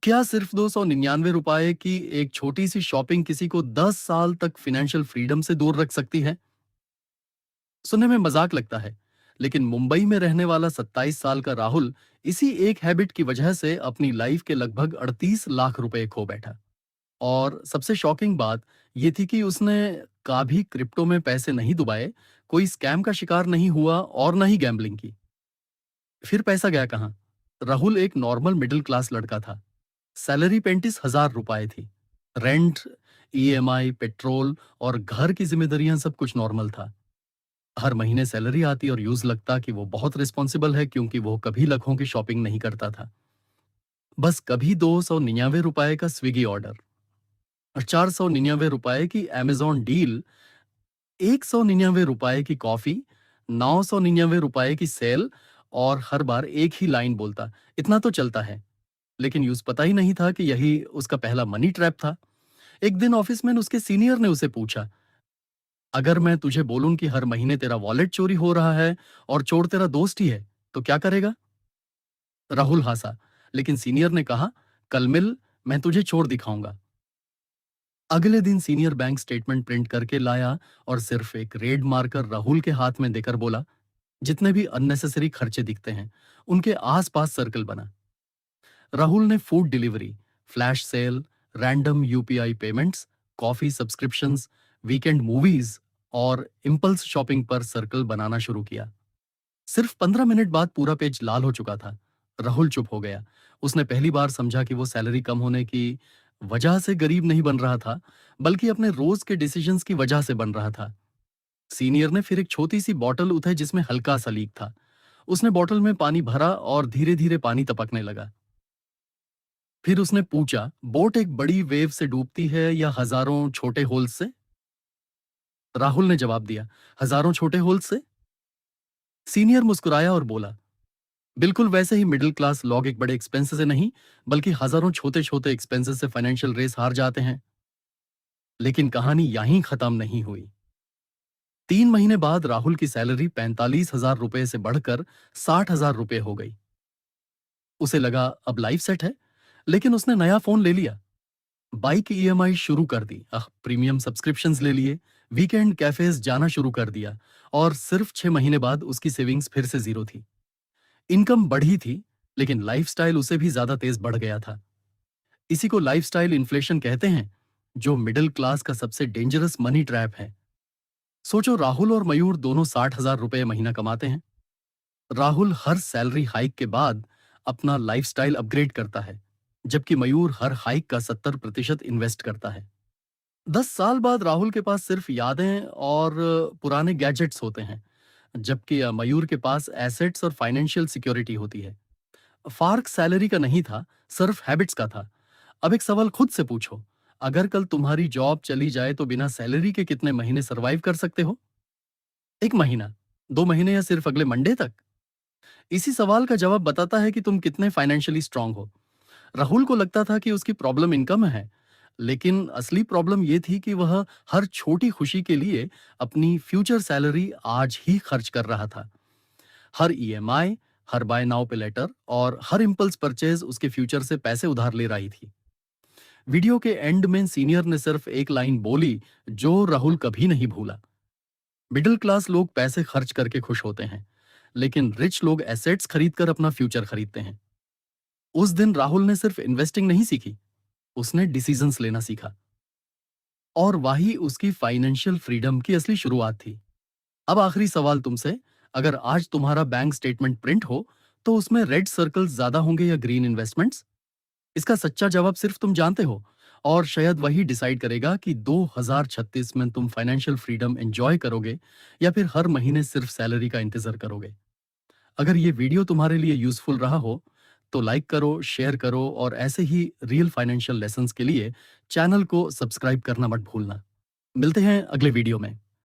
क्या सिर्फ 299 रुपए की एक छोटी सी शॉपिंग किसी को 10 साल तक फाइनेंशियल फ्रीडम से दूर रख सकती है? सुनने में मजाक लगता है, लेकिन मुंबई में रहने वाला 27 साल का राहुल इसी एक हैबिट की वजह से अपनी लाइफ के लगभग 38 लाख रुपए खो बैठा। और सबसे शॉकिंग बात ये थी कि उसने कभी क्रिप्टो में पैसे नहीं डुबाए, कोई स्कैम का शिकार नहीं हुआ और न ही गैम्बलिंग की। फिर पैसा गया कहाँ? राहुल एक नॉर्मल मिडिल क्लास लड़का था। सैलरी 35,000 रुपए थी। रेंट, ईएमआई, पेट्रोल और घर की जिम्मेदारियां सब कुछ नॉर्मल था। हर महीने सैलरी आती और यूज लगता कि वो बहुत रिस्पॉन्सिबल है, क्योंकि वो कभी लाखों की शॉपिंग नहीं करता था। बस कभी 299 रुपए का स्विगी ऑर्डर और 499 रुपए की अमेजॉन डील, 199 रुपए की कॉफी, 999 रुपए की सेल, और हर बार एक ही लाइन बोलता, इतना तो चलता है। लेकिन यूज पता ही नहीं था कि यही उसका पहला मनी ट्रैप था। एक दिन ऑफिस में उसके सीनियर ने उसे पूछा, अगर मैं तुझे बोलूं कि हर महीने तेरा वॉलेट चोरी हो रहा है और चोर तेरा दोस्त ही है, तो क्या करेगा? राहुल हंसा, लेकिन सीनियर ने कहा, कल मिल, मैं तुझे चोर दिखाऊंगा। अगले दिन सीनियर बैंक स्टेटमेंट प्रिंट करके लाया और सिर्फ एक रेड मार्कर राहुल के हाथ में देकर बोला, जितने भी अननेसेसरी खर्चे दिखते हैं उनके आसपास सर्कल बना। राहुल ने food delivery, flash sale, random UPI payments, coffee subscriptions, weekend movies और इम्पल्स शॉपिंग पर सर्कल बनाना शुरू किया। सिर्फ 15 मिनट बाद पूरा पेज लाल हो चुका था। राहुल चुप हो गया। उसने पहली बार समझा कि वो सैलरी कम होने की वजह से गरीब नहीं बन रहा था, बल्कि अपने रोज के डिसीजंस की वजह से बन रहा था। सीनियर ने फिर एक छोटी सी बॉटल उठाई जिसमें हल्का सा लीक था। उसने बॉटल में पानी भरा और धीरे धीरे पानी टपकने लगा। फिर उसने पूछा, बोट एक बड़ी वेव से डूबती है या हजारों छोटे होल्स से? राहुल ने जवाब दिया, हजारों छोटे होल्स से। सीनियर मुस्कुराया और बोला, बिल्कुल वैसे ही मिडिल क्लास लोग एक बड़े एक्सपेंसेस से नहीं, बल्कि हजारों छोटे छोटे एक्सपेंसेस से फाइनेंशियल रेस हार जाते हैं। लेकिन कहानी यहीं खत्म नहीं हुई। 3 महीने बाद राहुल की सैलरी 45,000 रुपए से बढ़कर 60,000 रुपए हो गई। उसे लगा अब लाइफ सेट है, लेकिन उसने नया फोन ले लिया, बाइक ईएमआई शुरू कर दी, प्रीमियम सब्सक्रिप्शंस ले लिए, वीकेंड कैफेज जाना शुरू कर दिया। और सिर्फ 6 महीने बाद उसकी सेविंग्स फिर से जीरो थी। इनकम बढ़ी थी, लेकिन लाइफस्टाइल उसे भी ज्यादा तेज बढ़ गया था। इसी को लाइफस्टाइल इन्फ्लेशन कहते हैं, जो मिडिल क्लास का सबसे डेंजरस मनी ट्रैप है। सोचो, राहुल और मयूर दोनों 60,000 रुपए महीना कमाते हैं। राहुल हर सैलरी हाइक के बाद अपना लाइफस्टाइल अपग्रेड करता है, जबकि मयूर हर हाइक का 70% इन्वेस्ट करता है। 10 साल बाद राहुल के पास सिर्फ यादें और पुराने गैजेट्स होते हैं, जबकि मयूर के पास एसेट्स और फाइनेंशियल सिक्योरिटी होती है। फार्क सैलरी का नहीं था, सिर्फ हैबिट्स का था। अब एक सवाल खुद से पूछो, अगर कल तुम्हारी जॉब चली जाए तो बिना सैलरी के कितने महीने सरवाइव कर सकते हो? 1 महीना, 2 महीने या सिर्फ अगले मंडे तक? इसी सवाल का जवाब बताता है कि तुम कितने फाइनेंशियली स्ट्रांग हो। राहुल को लगता था कि उसकी प्रॉब्लम इनकम है, लेकिन असली प्रॉब्लम यह थी कि वह हर छोटी खुशी के लिए अपनी फ्यूचर सैलरी आज ही खर्च कर रहा था। हर ईएमआई, हर बाय नाउ पे लेटर और हर इम्पल्स परचेज उसके फ्यूचर से पैसे उधार ले रही थी। वीडियो के एंड में सीनियर ने सिर्फ एक लाइन बोली, जो राहुल कभी नहीं भूला, मिडिल क्लास लोग पैसे खर्च करके खुश होते हैं, लेकिन रिच लोग एसेट्स खरीदकर अपना फ्यूचर खरीदते हैं। उस दिन राहुल ने सिर्फ इन्वेस्टिंग नहीं सीखी, उसने डिसीजंस लेना सीखा। और वही उसकी फाइनेंशियल फ्रीडम की असली शुरुआत थी। अब आखिरी सवाल तुमसे, अगर आज तुम्हारा बैंक स्टेटमेंट प्रिंट हो, तो उसमें रेड सर्कल्स ज्यादा होंगे या ग्रीन इन्वेस्टमेंट्स? इसका सच्चा जवाब सिर्फ तुम जानते हो, और शायद वही डिसाइड करेगा कि 2036 में तुम फाइनेंशियल फ्रीडम एंजॉय करोगे या फिर हर महीने सिर्फ सैलरी का इंतजार करोगे। अगर ये वीडियो तुम्हारे लिए यूजफुल रहा हो, तो लाइक करो, शेयर करो और ऐसे ही रियल फाइनेंशियल लेसन्स के लिए चैनल को सब्सक्राइब करना मत भूलना। मिलते हैं अगले वीडियो में।